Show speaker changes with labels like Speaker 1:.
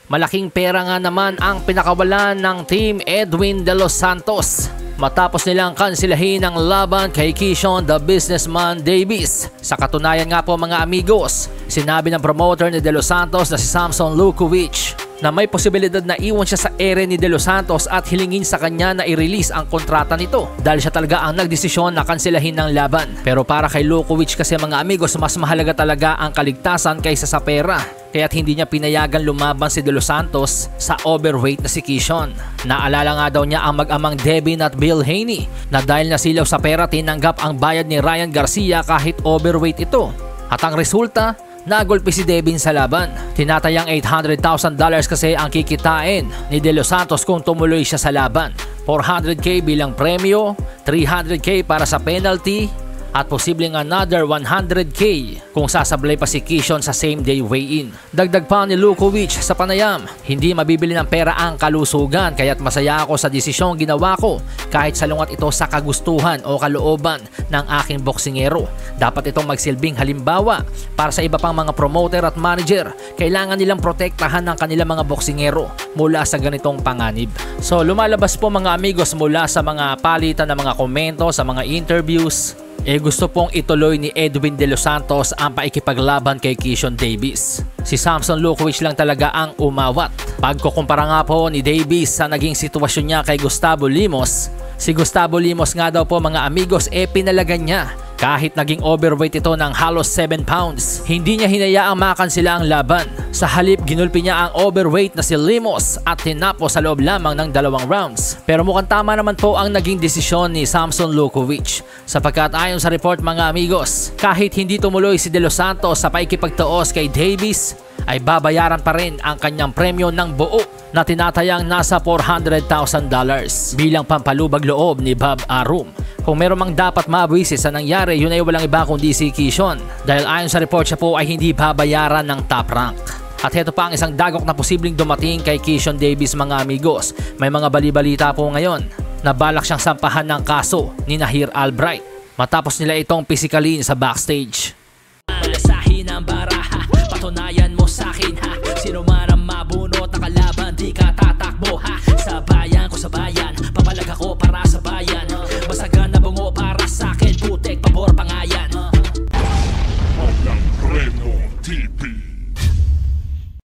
Speaker 1: Malaking pera nga naman ang pinakawalan ng Team Edwin De Los Santos matapos nilang kansilahin ang laban kay Keyshawn the Businessman Davis. Sa katunayan nga po mga amigos, sinabi ng promoter ni De Los Santos na si Samson Lukovic na may posibilidad na iwan siya sa ere ni De Los Santos at hilingin sa kanya na i-release ang kontrata nito dahil siya talaga ang nagdesisyon na kansilahin ng laban. Pero para kay Lukovic kasi mga amigos, mas mahalaga talaga ang kaligtasan kaysa sa pera. Kaya't hindi niya pinayagan lumaban si De Los Santos sa overweight na si Keyshawn. Naalala nga daw niya ang mag-amang Devin at Bill Haney na dahil nasilaw sa pera tinanggap ang bayad ni Ryan Garcia kahit overweight ito. At ang resulta, nagulpi si Devin sa laban. Tinatayang $800,000 kasi ang kikitain ni De Los Santos kung tumuloy siya sa laban. 400K bilang premyo, 300K para sa penalty, at posibleng another 100K kung sasablay pa si Keyshawn sa same day weigh-in. Dagdag pa ni Lukovic sa panayam, hindi mabibili ng pera ang kalusugan kaya't masaya ako sa desisyong ginawa ko kahit salungat ito sa kagustuhan o kalooban ng aking boksingero. Dapat itong magsilbing halimbawa para sa iba pang mga promoter at manager. Kailangan nilang protektahan ng kanilang mga boksingero mula sa ganitong panganib. So lumalabas po mga amigos mula sa mga palitan ng mga komento sa mga interviews, gusto pong ituloy ni Edwin De Los Santos ang paikipaglaban kay Keyshawn Davis. Si Samson Lukovic lang talaga ang umawat. Pagkukumpara nga po ni Davis sa naging sitwasyon niya kay Gustavo Limos, si Gustavo Limos nga daw po mga amigos pinalagan niya. Kahit naging overweight ito ng halos 7 pounds, hindi niya hinayaang makansila ang laban. Sa halip, ginulpi niya ang overweight na si Limos at tinapos sa loob lamang ng 2 rounds. Pero mukhang tama naman po ang naging desisyon ni Samson Lukovic. Sapagkat ayon sa report mga amigos, kahit hindi tumuloy si De Los Santos sa paikipagtuos kay Davis, ay babayaran pa rin ang kanyang premyo ng buo na tinatayang nasa $400,000 bilang pampalubag loob ni Bob Arum. Kung meron mang dapat mabuwisit sa nangyari, yun ay walang iba kundi si Keyshawn. Dahil ayon sa report siya po ay hindi babayaran ng top rank. At heto pa ang isang dagok na posibleng dumating kay Keyshawn Davis mga amigos. May mga bali-balita po ngayon na balak siyang sampahan ng kaso ni Nahir Albright matapos nila itong physicalin sa backstage. Malasahin ang baraha, patunayan mo sa akin ha. Sino man ang mabunot na kalaban, di ka tatakbo ha.